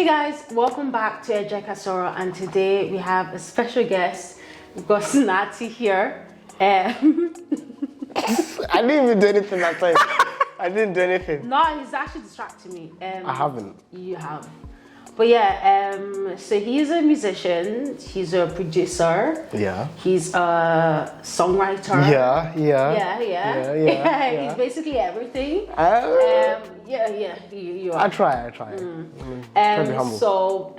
guys, welcome back to JE KA SORO, and today we have a special guest. We've got Sinathi here. I didn't even do anything that time. I didn't do anything. No, he's actually distracting me. I haven't. You have. But yeah, so he's a musician, he's a producer. Yeah. He's a songwriter. Yeah. He's basically everything. You are. I try. Try to be humble.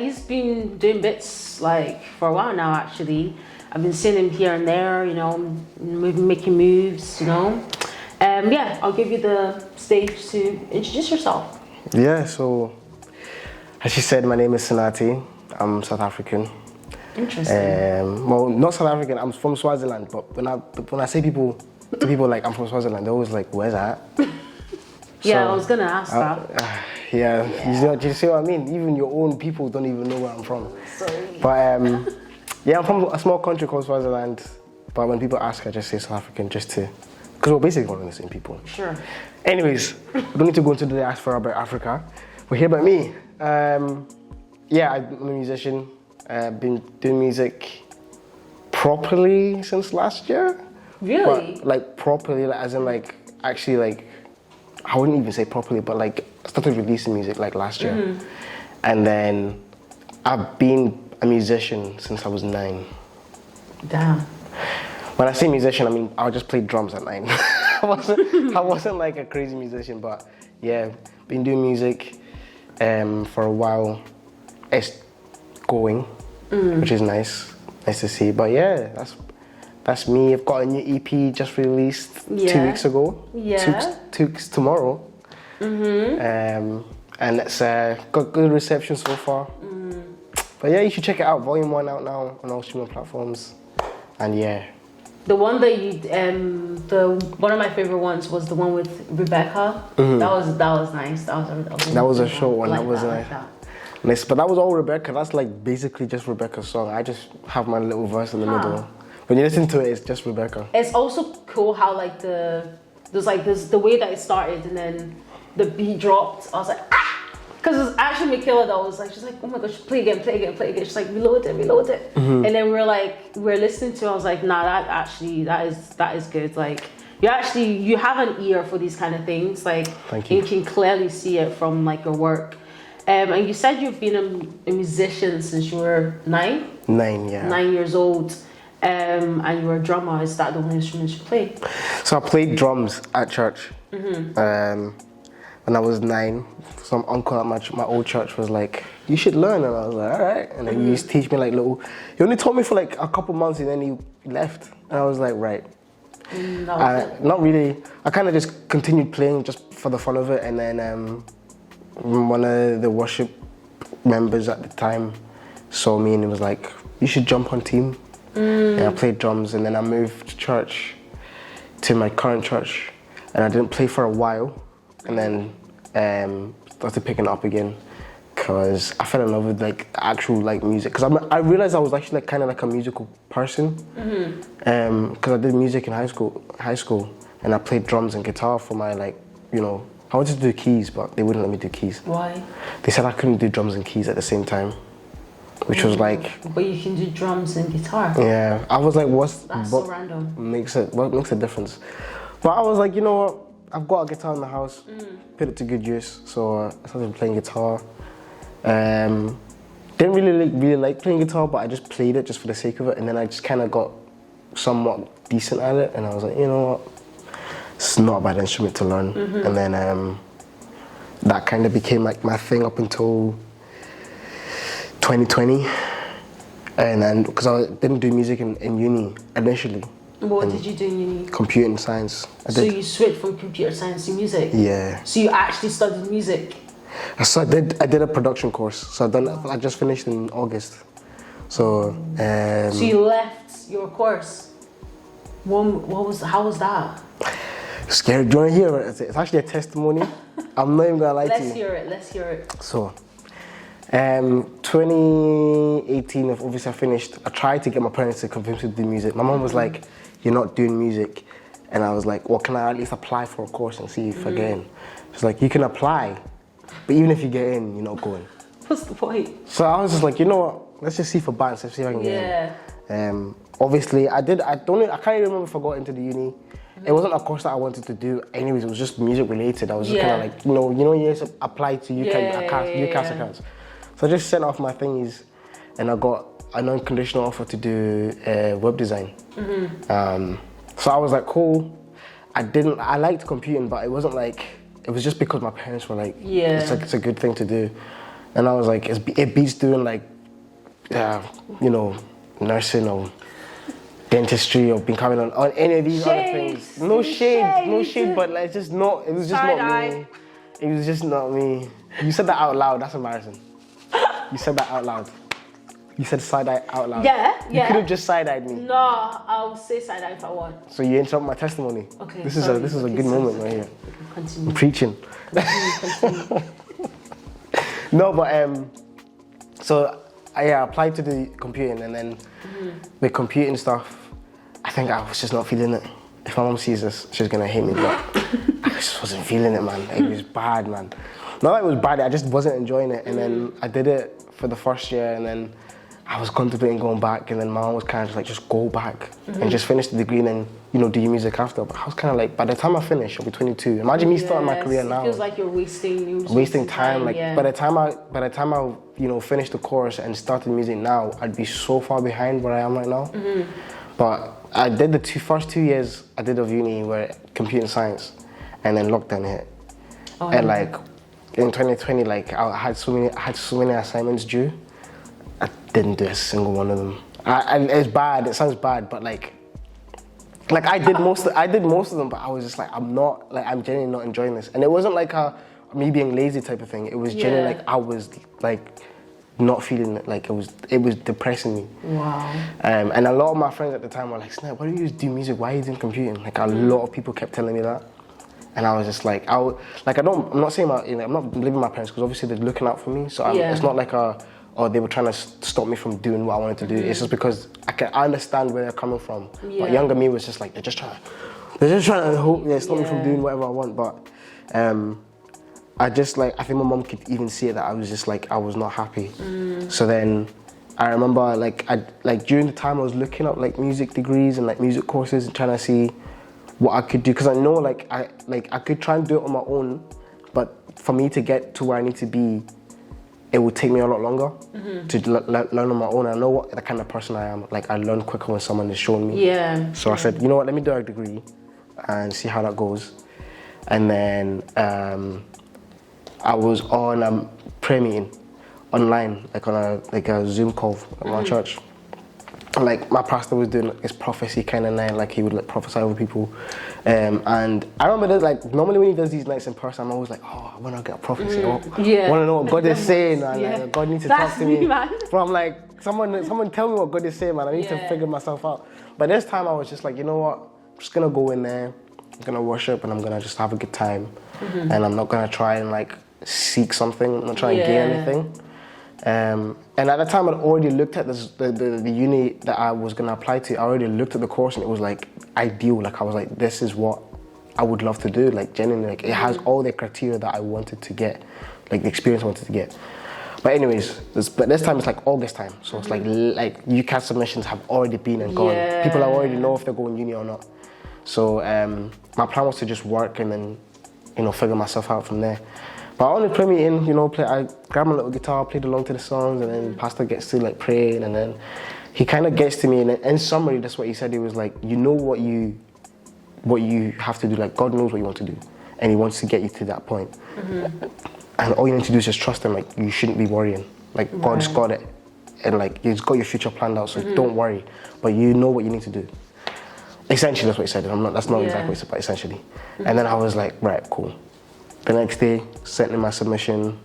He's been doing bits like for a while now. Actually, I've been seeing him here and there. You know, making moves. You know, I'll give you the stage to introduce yourself. Yeah. So, as you said, my name is Sinathi. I'm South African. Interesting. Well, not South African. I'm from Swaziland. But when I say to people like I'm from Swaziland, they're always like, "Where's that?" Yeah, I was gonna ask that. Yeah. Do you see what I mean? Even your own people don't even know where I'm from. Sorry. But I'm from a small country called Swaziland. But when people ask, I just say South African, because we're basically one of the same people. Sure. Anyways, we don't need to go into the ask for about Africa. We're here about me. I'm a musician. I've been doing music properly since last year. Really? But, properly, as in actually I wouldn't even say properly, but I started releasing music last year. Mm-hmm. And then I've been a musician since I was 9. Damn. When I say musician, I mean I just played drums at 9. I wasn't like a crazy musician, but yeah, been doing music for a while. It's going, which is nice to see. But yeah, that's me. I've got a new EP just released 2 weeks ago. Yeah. 2 weeks tomorrow. Mm-hmm. And it's got good reception so far. But yeah, you should check it out. Volume 1 out now on all streaming platforms. And yeah. The one that you, one of my favorite ones was the one with Rebecca. Mm-hmm. That was nice. That was a short one. That was nice. Nice, but that was all Rebecca. That's basically just Rebecca's song. I just have my little verse in the middle. When you listen to it, it's just Rebecca. It's also cool how there's the way that it started and then the beat dropped. I was like, because it was actually Michaela that was she's like, oh my gosh, play again. She's like, reload it. Mm-hmm. And then we're listening to it. I was like, nah, that is good. You have an ear for these kind of things. Thank you. You can clearly see it from your work. And you said you've been a musician since you were 9? 9, yeah. 9 years old. And you were a drummer. Is that the only instrument you played? So I played drums at church. Mm-hmm. When I was 9, some uncle at my old church was like, "You should learn," and I was like, "All right." And then he used to teach me He only taught me for a couple months, and then he left. And I was like, "Right." Not really. I kind of just continued playing just for the fun of it, and then one of the worship members at the time saw me and he was like, "You should jump on team." And I played drums, and then I moved to my current church, and I didn't play for a while, and then started picking it up again because I fell in love with actual music. Because I realized I was actually kind of a musical person. Because I did music in high school, and I played drums and guitar for my I wanted to do keys, but they wouldn't let me do keys. Why? They said I couldn't do drums and keys at the same time. Which was But you can do drums and guitar. Yeah, I was like, so random. What makes a difference? But I was like, you know what? I've got a guitar in the house, put it to good use. So I started playing guitar. Didn't really like playing guitar, but I just played it just for the sake of it. And then I just kind of got somewhat decent at it. And I was like, you know what? It's not a bad instrument to learn. Mm-hmm. And then that kind of became my thing up until 2020, and then because I didn't do music in uni initially. What did you do in uni? Computer science. So you switched from computer science to music? Yeah. So you actually studied music? So I did a production course. So I just finished in August. So. So you left your course. How was that? Scary. Do you want to hear it? It's actually a testimony. I'm not even gonna lie to you. Let's hear it. So. 2018, obviously I finished. I tried to get my parents to convince me to do music. My mom was like, "You're not doing music," and I was like, "Well, can I at least apply for a course and see if I get in?" She's like, "You can apply, But even if you get in, you're not going. What's the point? So I was just like, you know what? Let's just see for bands. Let's see if I can get in. Obviously, I can't even remember if I got into the uni. It wasn't a course that I wanted to do. Anyways, it was just music related. I was just kind of like, you just apply to UCAS accounts. So I just sent off my thingies, and I got an unconditional offer to do web design. So I was like, cool. I liked computing, but it wasn't like, it was just because my parents were like, it's a good thing to do. And I was like, it beats doing like, nursing or dentistry or becoming on any of these other things. No shade, but like it was just not me. It was just not me. You said that out loud, that's embarrassing. You said that out loud. You said side-eye out loud. Yeah. You could have just side-eyed me. No, I'll say side-eye if I want. So you interrupt my testimony. Okay. This is a good moment right here. Continue. I'm preaching. Continue. No, but so I applied to the computing, and then the computing stuff, I think I was just not feeling it. If my mom sees this, she's gonna hate me, but I just wasn't feeling it, man. It was bad, man. Not that it was bad, I just wasn't enjoying it. And then I did it for the first year, and then I was contemplating going back, and then my mom was kind of just like, just go back and just finish the degree and then, do your music after. But I was kind of like, by the time I finish, I'll be 22. Imagine me starting my career now. It feels like you're wasting time. Like by the time I finish the course and started music now, I'd be so far behind where I am right now. But I did the first 2 years I did of uni were computer science, and then lockdown hit. And like in 2020, like I had so many assignments due. I didn't do a single one of them. It's bad. It sounds bad, but like I did most of them, but I was just like, I'm genuinely not enjoying this. And it wasn't like me being lazy type of thing. It was genuinely like I was like not feeling it. Like it was depressing me. Wow. And a lot of my friends at the time were like, Sinathi, why don't you just do music? Why are you doing computing? Like a lot of people kept telling me that. And I was just like, I'm not saying I'm not blaming my parents, because obviously they're looking out for me. So it's not like they were trying to stop me from doing what I wanted to do. It's just because I understand where they're coming from. But younger me was just like, they're just trying to stop me from doing whatever I want. But I think my mom could even see it, that I was just like, I was not happy. So then I remember during the time I was looking up like music degrees and like music courses and trying to see what I could do, because I know I could try and do it on my own, but for me to get to where I need to be, it would take me a lot longer to learn on my own. I know what the kind of person I am. Like I learn quicker when someone is showing me. Yeah. So I said, you know what, let me do a degree and see how that goes. And then I was on a prayer meeting online, like on a Zoom call at my church. Like my pastor was doing his prophecy kind of night, like he would like prophesy over people. And I remember that like normally when he does these nights in person, I'm always like, oh, I want to get a prophecy. I want to know what God is saying, and like, God needs to talk to me. Man. But I'm like, someone tell me what God is saying, man. I need to figure myself out. But this time I was just like, you know what? I'm just gonna go in there, I'm gonna worship, and I'm gonna just have a good time. And I'm not gonna try and like seek something. I'm not trying to gain anything. And at the time, I'd already looked at the uni that I was going to apply to. I already looked at the course, and it was like ideal. Like I was like, this is what I would love to do. Like genuinely, like it has all the criteria that I wanted to get, like the experience I wanted to get. But anyways, this time it's like August time, so it's like UCAS submissions have already been and gone. People already know if they're going uni or not. So my plan was to just work and then, figure myself out from there. But on the prayer meeting, I grab my little guitar, played along to the songs, and then pastor gets to like praying, and then he kind of gets to me, and in summary, that's what he said. He was like, you know what you have to do. Like God knows what you want to do, and He wants to get you to that point. And all you need to do is just trust Him. Like you shouldn't be worrying. Like God's got it, and like He's got your future planned out. So don't worry. But you know what you need to do. Essentially, that's what he said. That's not exactly what he said, but essentially. And then I was like, right, cool. The next day, sent in my submission.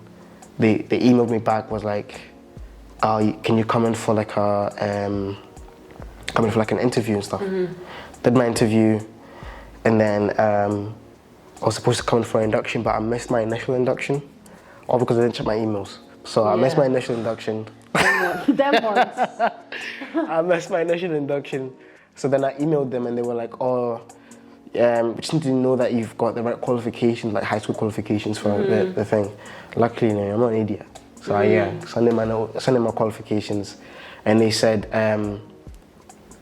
They emailed me back, was like, can you come in for like an interview and stuff. Did my interview, and then I was supposed to come in for an induction, but I missed my initial induction, all because I didn't check my emails. So I missed my initial induction. Them ones. I missed my initial induction. So then I emailed them, and they were like, oh, just need to know that you've got the right qualifications, like high school qualifications for the thing. Luckily, I'm not an idiot. So I sent in my qualifications, and they said,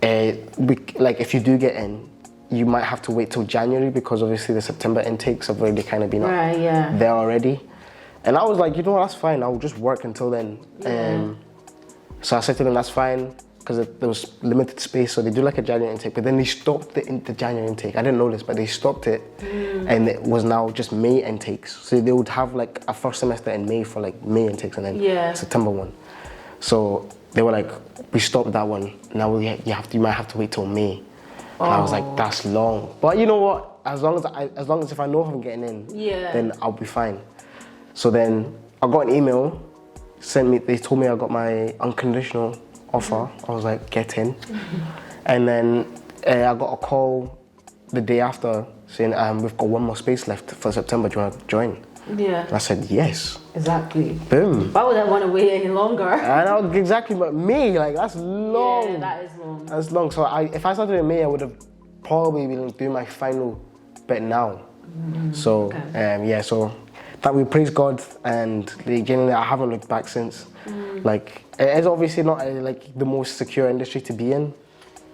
like if you do get in, you might have to wait till January because obviously the September intakes have already kind of been there already. And I was like, you know what, that's fine. I'll just work until then. So I said to them, that's fine, because there was limited space. So they do like a January intake, but then they stopped the January intake. I didn't know this, but they stopped it, and it was now just May intakes. So they would have like a first semester in May for like May intakes, and then September one. So they were like, we stopped that one. Now you might have to wait till May. And I was like, that's long. But you know what? As long as if I know if I'm getting in, then I'll be fine. So then I got an email, they told me I got my unconditional offer. I was like, get in. And then I got a call the day after saying, we've got one more space left for September, do you want to join? And I said, yes. Exactly. Boom. Why would I want to wait any longer? I know, exactly, but May, like, that's long. Yeah, that is long. That's long. So if I started in May, I would have probably been doing my final bit now. So, so that we praise God, and genuinely, I haven't looked back since. Like, it's obviously not like the most secure industry to be in.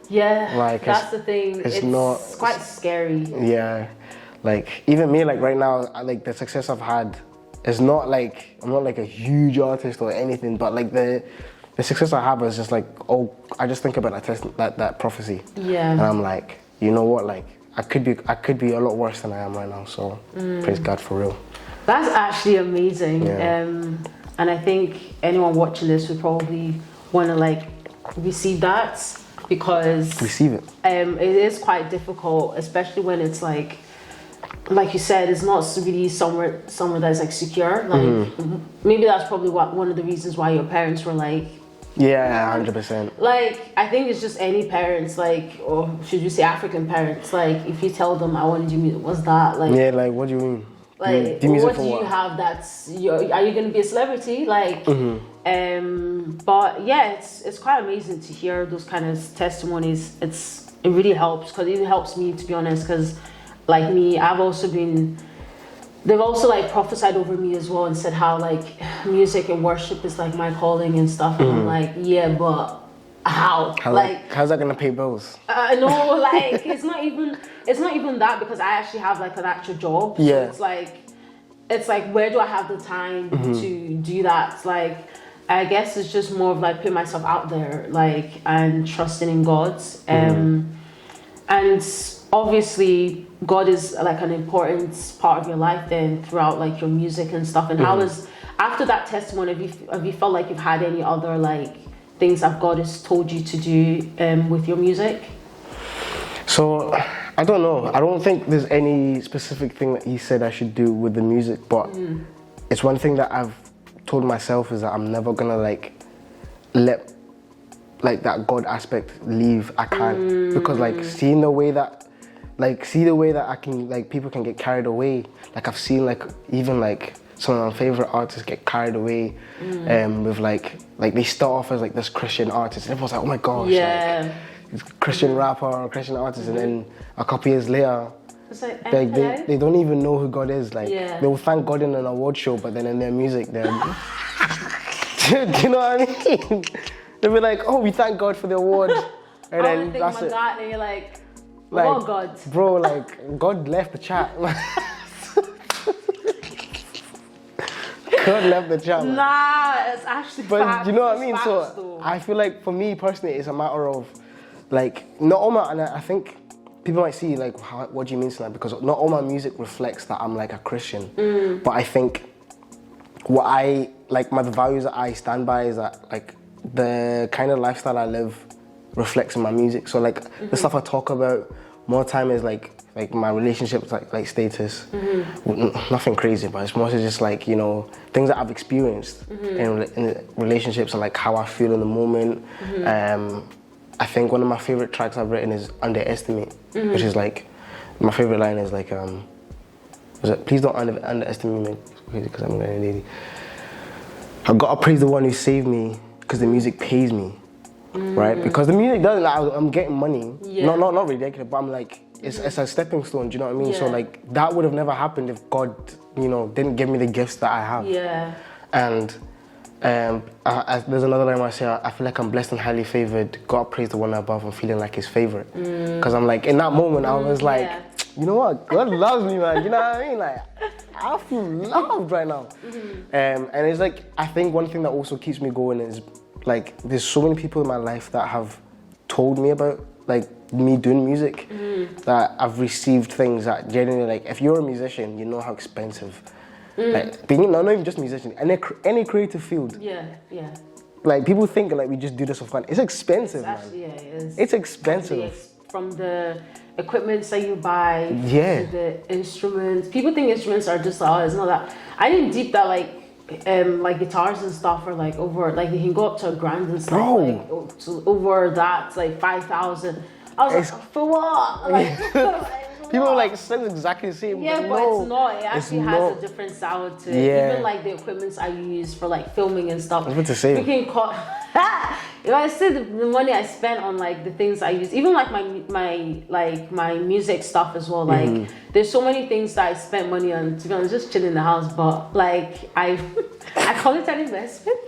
Yeah, like, that's the thing. It's quite scary. Yeah, like even me, like right now, like the success I've had is not like, I'm not like a huge artist or anything, but like the success I have is just like, oh, I just think about that prophecy. Yeah. And I'm like, you know what, like I could be a lot worse than I am right now. So praise God for real. That's actually amazing. Yeah. And I think anyone watching this would probably want to like receive that, because receive it. It is quite difficult, especially when it's like you said, it's not really somewhere that's like secure. Like maybe that's probably one of the reasons why your parents were like, yeah, 100%. Like I think it's just any parents, like, or should you say African parents, like if you tell them I want to do music, what's that like? Yeah, like what do you mean? Like, what do you have that's are you going to be a celebrity? Like, but yeah, it's quite amazing to hear those kind of testimonies. It really helps, because it even helps me, to be honest, because like me, they've also like prophesied over me as well and said how like music and worship is like my calling and stuff. And I'm like, yeah, but how like how's that gonna pay bills? No, like it's not even that, because I actually have like an actual job. So it's like where do I have the time to do that? It's like, I guess it's just more of like putting myself out there, like, and trusting in God. And obviously God is like an important part of your life then throughout like your music and stuff. And how is, after that testimony, have you felt like you've had any other like things that God has told you to do with your music? So I don't know. I don't think there's any specific thing that he said I should do with the music, but it's one thing that I've told myself is that I'm never gonna like let like that God aspect leave. I can't, because like see the way that I can, like people can get carried away. Like I've seen like even like some of my favorite artists get carried away with like they start off as like this Christian artist and everyone's like, oh my gosh, like Christian rapper or Christian artist, and then a couple years later it's like, they don't even know who God is. Like they will thank God in an award show, but then in their music they're do you know what I mean? They'll be like, oh, we thank God for the award, and then that's it. God, and you're like, oh God, bro, like God left the chat. God left the chat. Nah, it's actually but you know what I mean? So though. I feel like for me personally, it's a matter of like not all my, and I think people might see like what do you mean, Sinathi? Because not all my music reflects that I'm like a Christian. But I think what I like, the values that I stand by is that like the kind of lifestyle I live reflects in my music. So like the stuff I talk about more time is like my relationships, like status. Nothing crazy, but it's mostly just like, you know, things that I've experienced in relationships and like how I feel in the moment. I think one of my favorite tracks I've written is Underestimate, which is like, my favorite line is like, please don't underestimate me because I'm a lady. I gotta praise the one who saved me because the music pays me. Right? Because the music doesn't, I'm getting money. Not ridiculous, but I'm like, It's a stepping stone. Do you know what I mean? So Yeah. like that would have never happened if God, didn't give me the gifts that I have. Yeah. And there's another line where I say, I feel like I'm blessed and highly favored. God praise the one above. I'm feeling like his favorite. Because I'm like, in that moment, I was like, yeah. you know what? God loves me, man. You know what I mean? Like, I feel loved right now. And it's like, I think one thing that also keeps me going is like, there's so many people in my life that have told me about like me doing music, that I've received things that genuinely, like, if you're a musician, you know how expensive. Like being not even just musician, any creative field. Yeah. Like people think like we just do this for fun. It's expensive, Actually, man. yeah, it is. It's expensive. From the equipment that you buy, Yeah. to the instruments. People think instruments are just like, oh, it's not that. I didn't deep that like guitars and stuff are like over, like they can go up to $1,000 and stuff. Bro. Like over that, like 5,000. I was like, for what? Like, People are like, sounds exactly the same. yeah, but no, it's not. It actually it's has not. a different sound to it. Yeah. Even like the equipments I use for like filming and stuff. I was about to say. We can call. If I said the money I spent on like the things I use, even like my music stuff as well. Like there's so many things that I spent money on. To be honest, just chilling in the house. But like I call it an investment.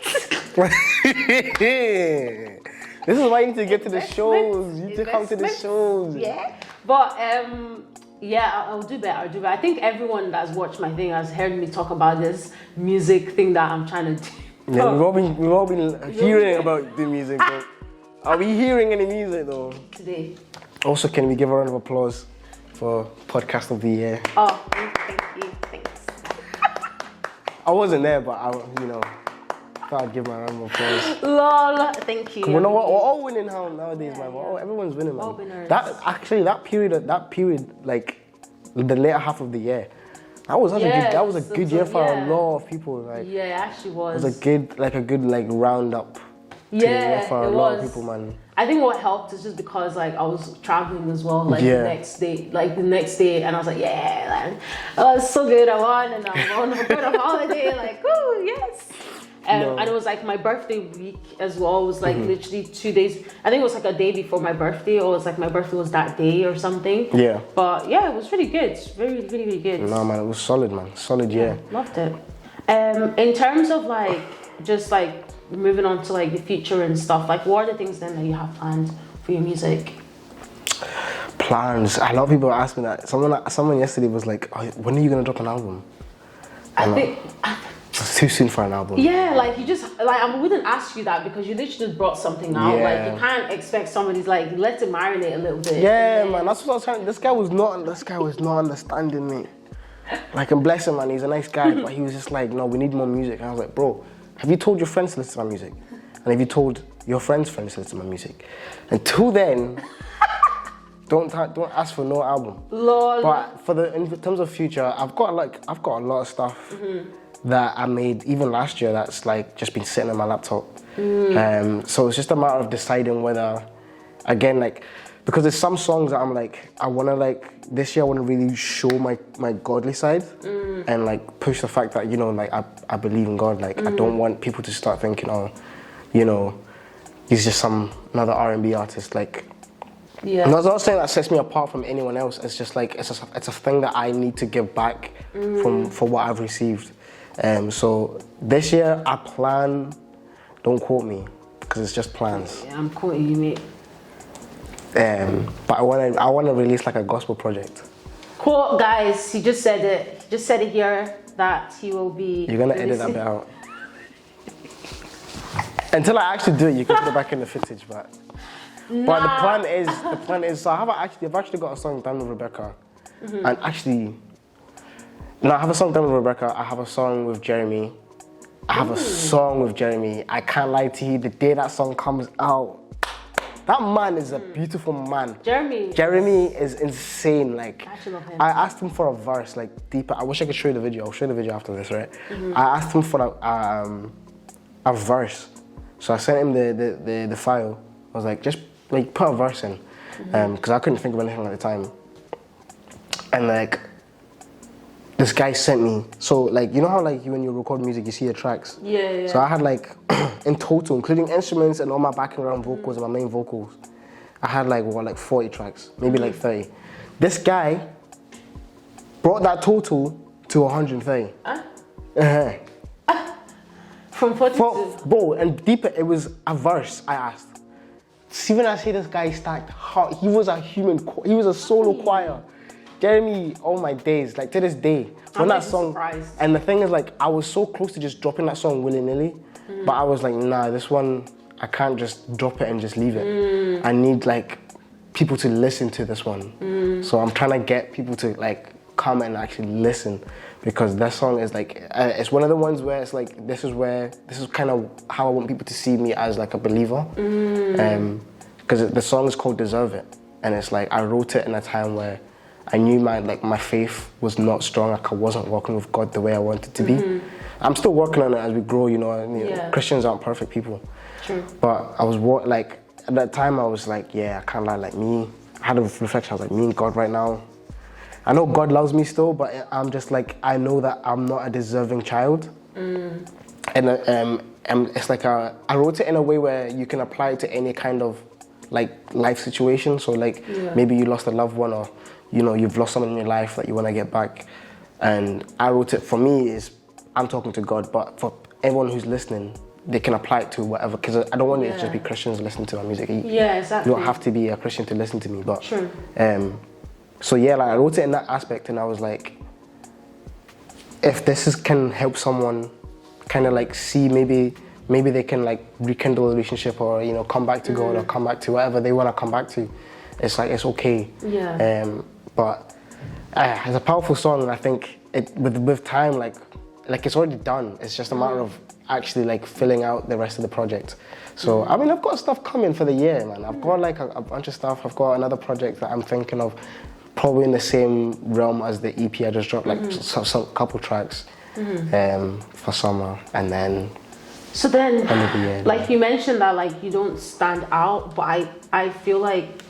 This is why you need to get to the shows. You need to come to the shows. Yeah. But yeah, I'll do better. I'll do better. I think everyone that's watched my thing has heard me talk about this music thing that I'm trying to do. Yeah, we've all been hearing about the music, but are we hearing any music though? Today. Also, can we give a round of applause for Podcast of the Year? Oh, thank you. Thanks. I wasn't there, but I thought I'd give my round of applause. Lol. Thank you. We're all winning nowadays, man. Everyone's winning, man. All winners. That period, like the later half of the year, that was a good year for a lot of people. Like, yeah, it actually was. It was a good roundup. Yeah, for a lot of people, man. I think what helped is just because like I was traveling as well, like the next day, and I was like, yeah, like, oh, it's so good. I won, and I'm going on holiday, like, oh yes. And it was like my birthday week as well. It was like literally 2 days. I think it was like a day before my birthday, or it was like my birthday was that day or something. Yeah. But yeah, it was really good. Really, really, really good. No, man, it was solid, man. Solid year. Loved it. In terms of like just like moving on to like the future and stuff, like what are the things then that you have planned for your music? Plans. A lot of people ask me that. Someone yesterday was like, oh, when are you gonna drop an album? I think it's too soon for an album. Yeah, like you just like I wouldn't ask you that because you literally just brought something out. Yeah. Like you can't expect somebody's like let it marinate a little bit. Yeah, man, that's what I was trying. This guy was not understanding me. Like, and bless him, man, he's a nice guy, but he was just like, no, we need more music. And I was like, bro, have you told your friends to listen to my music? And have you told your friends' friends to listen to my music? Until then, don't ask for no album. Lol. But in terms of future, I've got a lot of stuff that I made even last year that's like just been sitting on my laptop. So it's just a matter of deciding whether, again, like, because there's some songs that I'm like, I wanna like, this year I wanna really show my godly side and like push the fact that, like I believe in God. Like I don't want people to start thinking, oh, he's just another R&B artist. Like, yeah. I'm not saying that sets me apart from anyone else. It's just like, it's a thing that I need to give back for what I've received. So this year I plan, don't quote me, because it's just plans. Yeah, I'm quoting you, mate. But I want to release like a gospel project. Cool, guys. He just said it. He just said it here that he will be. You're gonna edit that bit out. Until I actually do it, you can put it back in the footage. But the plan is. So I've actually got a song done with Rebecca, and actually, I have a song done with Rebecca. I have a song with Jeremy. I can't lie to you. The day that song comes out, that man is a beautiful man. Jeremy is insane. Like, I actually love him. I asked him for a verse, like deeper. I wish I could show you the video. I'll show you the video after this, right? I asked him for a verse. So I sent him the file. I was like, just like put a verse in, because I couldn't think of anything at the time. And like, this guy sent me. So like, you know how like when you record music, you see your tracks. Yeah. So I had like, in total, including instruments and all my background vocals and my main vocals, I had like 40 tracks, maybe like 30. This guy brought that total to 130. Uh-huh. From 42. Bro, and deeper, it was a verse I asked. See, when I say this guy stacked hard, he was a solo choir. Jeremy, all my days, like to this day, when that song, surprised. and the thing is like, I was so close to just dropping that song willy-nilly, but I was like, nah, this one, I can't just drop it and just leave it. I need like people to listen to this one. So I'm trying to get people to like come and actually listen, because that song is like, it's one of the ones where it's like, this is kind of how I want people to see me as like a believer. Because the song is called Deserve It. And it's like, I wrote it in a time where I knew my faith was not strong, like I wasn't walking with God the way I wanted to be. I'm still working on it as we grow, you know, Christians aren't perfect people. True. But I was like, at that time I was like, yeah, I can't lie, like me. I had a reflection, I was like, me and God right now. I know God loves me still, but I'm just like, I know that I'm not a deserving child. And it's like, I wrote it in a way where you can apply it to any kind of like life situation. So like, maybe you lost a loved one, or you know, you've lost someone in your life that you want to get back. And I wrote it, for me, is I'm talking to God, but for everyone who's listening, they can apply it to whatever, because I don't want it to just be Christians listening to my music. Yeah, exactly. You don't have to be a Christian to listen to me, but True. so yeah, like I wrote it in that aspect, and I was like, if this can help someone kind of like see, maybe they can like rekindle a relationship, or you know, come back to God, or come back to whatever they want to come back to. It's like, it's okay. Yeah. But it's a powerful song, and I think with time, like it's already done. It's just a matter of actually like filling out the rest of the project. So I mean, I've got stuff coming for the year, man. I've got like a bunch of stuff. I've got another project that I'm thinking of, probably in the same realm as the EP I just dropped, like some couple tracks for summer, and then. So then, year, like you mentioned that like you don't stand out, but I feel like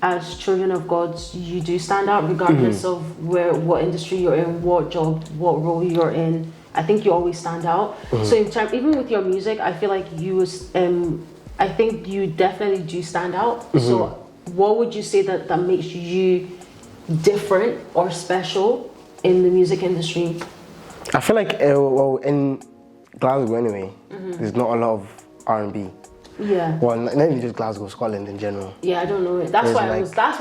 as children of God, you do stand out regardless of what industry you're in, what job, what role you're in. I think you always stand out. So in terms, even with your music, I feel like I think you definitely do stand out. So what would you say that makes you different or special in the music industry? I feel like, well, in Glasgow anyway, there's not a lot of R&B. Yeah. Well, not even just Glasgow, Scotland in general. Yeah, I don't know it. That's why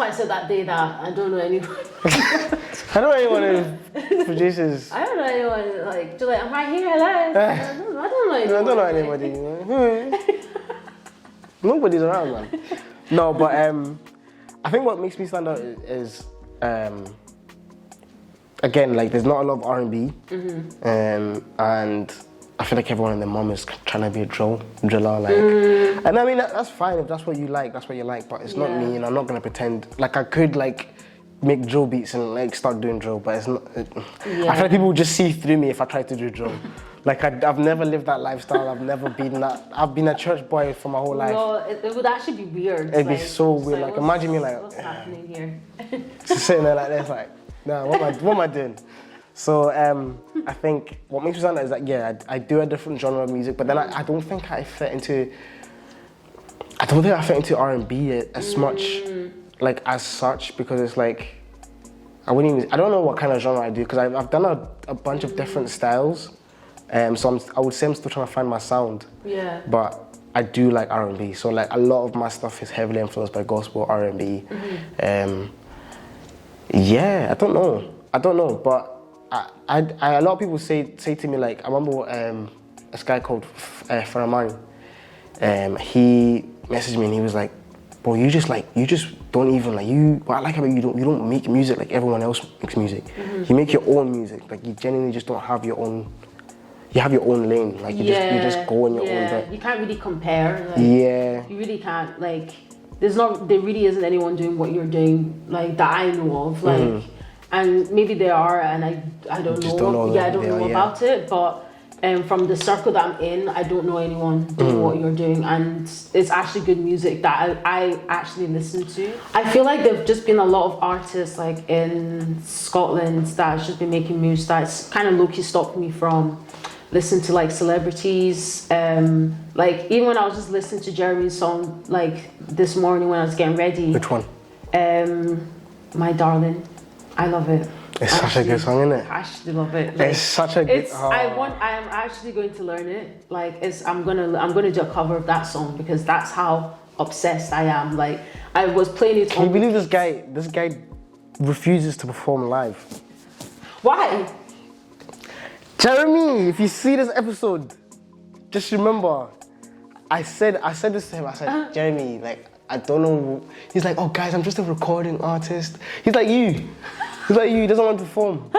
I said that day that I don't know anyone. I don't know anyone who produces. I don't know anyone like. Just like, I'm right here, hello. I don't know anyone. I don't know anybody. Nobody's around, man. No, but I think what makes me stand out is again, like there's not a lot of R&B, and I feel like everyone and their mom is trying to be a driller, like, and I mean that's fine if that's what you like, that's what you like, but it's not me, and I'm not gonna pretend like I could like make drill beats and like start doing drill, but it's not. I feel like people would just see through me if I tried to do drill. Like I've never lived that lifestyle. I've never been that. I've been a church boy for my whole life. No, it would actually be weird. It'd be so weird. Like imagine me like what's happening here? Just sitting there like this, like, nah, what am I doing? So I think what makes me stand out is that I do a different genre of music, but then I don't think I fit into R&B as much, like as such, because it's like I don't know what kind of genre I do, because I've done a bunch of different styles, so I would say I'm still trying to find my sound. Yeah. But I do like R&B, so like a lot of my stuff is heavily influenced by gospel R&B. Yeah, I don't know, but a lot of people say to me, like, I remember what, this guy called Faramani, he messaged me and he was like, bro, you just don't even like what I like about you don't make music like everyone else makes music. You make your own music, like you genuinely just don't have your own. You have your own lane, like you just go in your own bit. You can't really compare. Like, you really can't. Like, there really isn't anyone doing what you're doing, like that I know of. Like, and maybe there are, and I don't know. I don't know about it, but from the circle that I'm in, I don't know anyone doing what you're doing, and it's actually good music that I actually listen to. I feel like there've just been a lot of artists like in Scotland that's just been making music that's kind of low-key stopped me from listening to like celebrities. Like even when I was just listening to Jeremy's song like this morning when I was getting ready. Which one? My Darling. I love it. It's such a good song, isn't it? I actually love it. Like, It's such a good. I am actually going to learn it. Like, I'm gonna do a cover of that song because that's how obsessed I am. Like, I was playing it. Can you believe this guy? This guy refuses to perform live. Why? Jeremy, if you see this episode, just remember, I said this to him. I said, Jeremy, like, I don't know. He's like, oh guys, I'm just a recording artist. He's like you. He doesn't want to perform.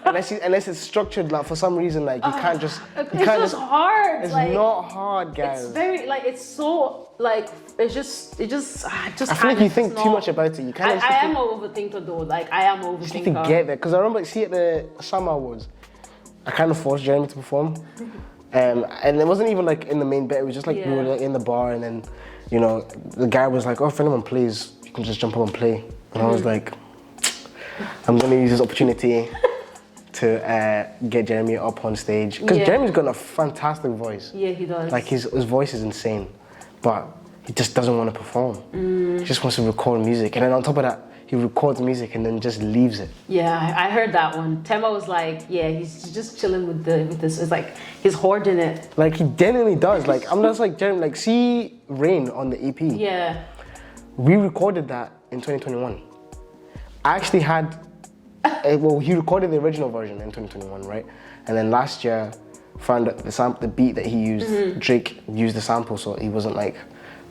Unless it's structured, like for some reason, like you can't just. It's just hard. It's like, not hard, guys. It's very like it's so like it just. I feel like you think too much about it. You kind I am an overthinker though. Like I am overthinker. You need to get there because I remember see at the Summer Awards, I kind of forced Jeremy to perform, and it wasn't even like in the main bit. It was just like we were like in the bar, and then the guy was like, "Oh, if anyone plays, you can just jump up and play." And I was like, "I'm gonna use this opportunity to get Jeremy up on stage because Jeremy's got a fantastic voice. Yeah, he does. Like his voice is insane, but he just doesn't want to perform. He just wants to record music, and then on top of that, he records music and then just leaves it. Yeah, I heard that one. Tema was like, yeah, he's just chilling with this. It's like he's hoarding it. Like he genuinely does. Like I'm just like Jeremy. Like see Rain on the EP. Yeah. We recorded that in 2021. I actually had. He recorded the original version in 2021, right? And then last year, found out the beat that he used. Drake used the sample, so he wasn't like,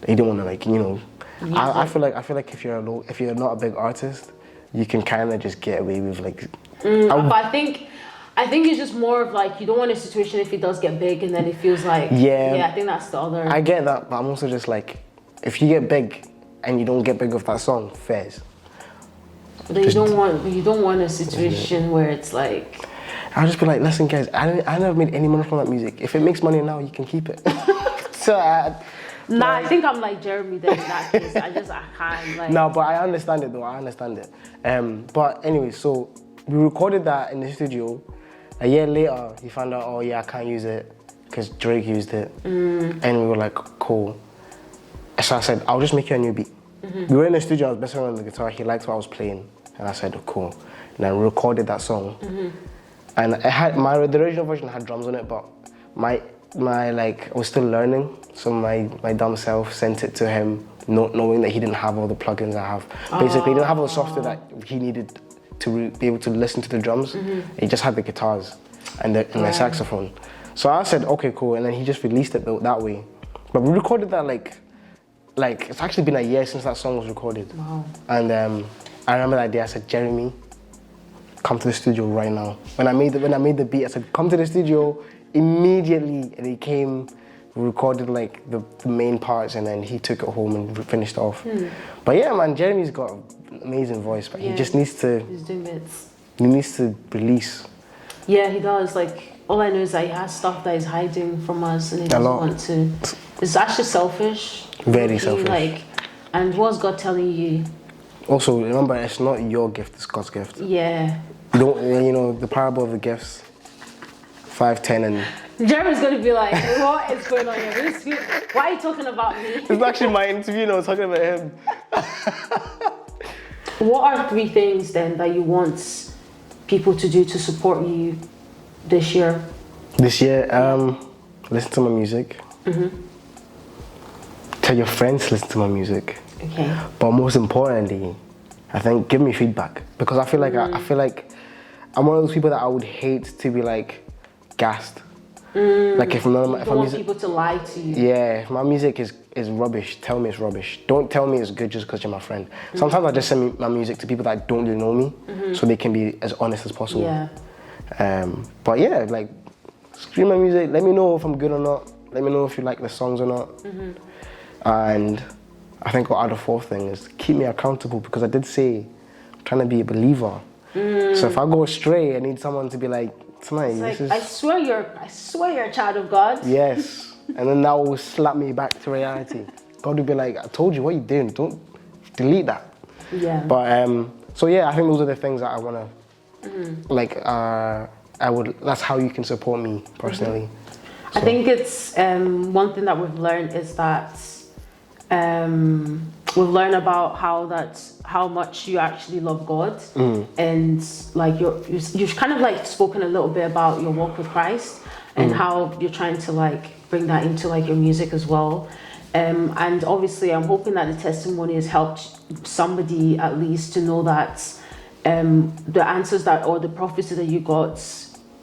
he didn't want to like, I feel like if you're not a big artist, you can kind of just get away with like. But I think it's just more of like you don't want a situation if it does get big and then it feels like. Yeah, I think that's the other. I get that, but I'm also just like, if you get big and you don't get big with that song, fairs. But you don't want a situation where it's like. I'll just be like, listen, guys, I never made any money from that music. If it makes money now, you can keep it. I think I'm like Jeremy then in that case. I can't like. No, but I understand it though. I understand it. But anyway, so we recorded that in the studio. A year later, he found out, oh yeah, I can't use it because Drake used it, and we were like, cool. So I said, I'll just make you a new beat. We were in the studio. I was messing around with the guitar. He liked what I was playing. And I said, oh, cool. And I recorded that song. And it had the original version had drums on it, but my like I was still learning. So my dumb self sent it to him, not knowing that he didn't have all the plugins I have. Basically, he didn't have all the software that he needed to be able to listen to the drums. He just had the guitars and the saxophone. So I said, okay, cool. And then he just released it that way. But we recorded that like it's actually been a year since that song was recorded. Wow. And I remember that day. I said, Jeremy, come to the studio right now. When I made the beat, I said, come to the studio immediately. And he came, we recorded like the main parts, and then he took it home and finished off. But yeah, man, Jeremy's got an amazing voice, but he just needs to. He's doing bits. He needs to release. Yeah, he does. Like all I know is that he has stuff that he's hiding from us, and he doesn't want to. It's actually selfish. Very selfish. Like, and what's God telling you? Also, remember, it's not your gift, it's God's gift. Yeah. The parable of the gifts, 5, 10, and... Jeremy's going to be like, what is going on here? Why are you talking about me? It's actually my interview, I was talking about him. What are 3 things then that you want people to do to support you this year? This year, listen to my music. Tell your friends to listen to my music. Okay. But most importantly, I think give me feedback, because I feel like I feel like I'm one of those people that I would hate to be like gassed. Like if my music, people to lie to you. Yeah, if my music is rubbish, tell me it's rubbish. Don't tell me it's good just because you're my friend. Sometimes I just send my music to people that don't really know me, so they can be as honest as possible. Yeah. But yeah, like stream my music. Let me know if I'm good or not. Let me know if you like the songs or not. And I think our other 4th thing is keep me accountable, because I did say I'm trying to be a believer. So if I go astray, I need someone to be like, tonight, this is... I swear you're a child of God. Yes. And then that will slap me back to reality. God will be like, I told you, what are you doing? Don't delete that. Yeah. But so yeah, I think those are the things that I wanna that's how you can support me personally. So. I think it's one thing that we've learned is that we've learned about how much you actually love God, and like you've kind of like spoken a little bit about your walk with Christ and how you're trying to like bring that into like your music as well. And obviously, I'm hoping that the testimony has helped somebody at least to know that the answers that or the prophecy that you got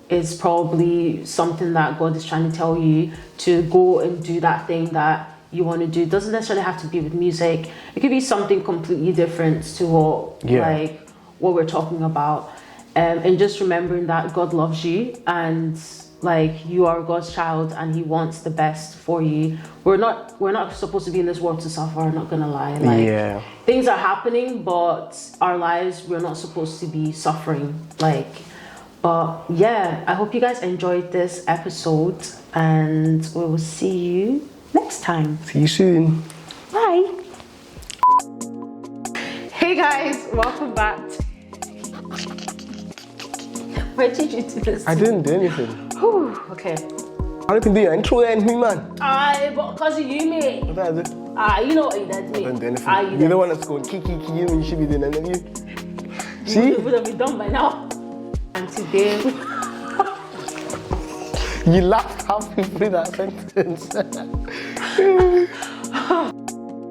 is probably something that God is trying to tell you to go and do that thing that you want to do. It doesn't necessarily have to be with music. It could be something completely different to what we're talking about. And just remembering that God loves you and like you are God's child and he wants the best for you. We're not supposed to be in this world to suffer, I'm not gonna lie. Like things are happening, but our lives, we're not supposed to be suffering. But yeah, I hope you guys enjoyed this episode and we will see you next time. See you soon. Bye. Hey guys, welcome back. Why did you do this? I didn't do anything. Whew, okay. I don't do your intro or anything, man. But because you mate. What did I do? You know what you did, mate. I don't do anything. You're the one that's going kiki, you should be doing anything. See? You would have been done by now. And today... You laughed halfway through that sentence.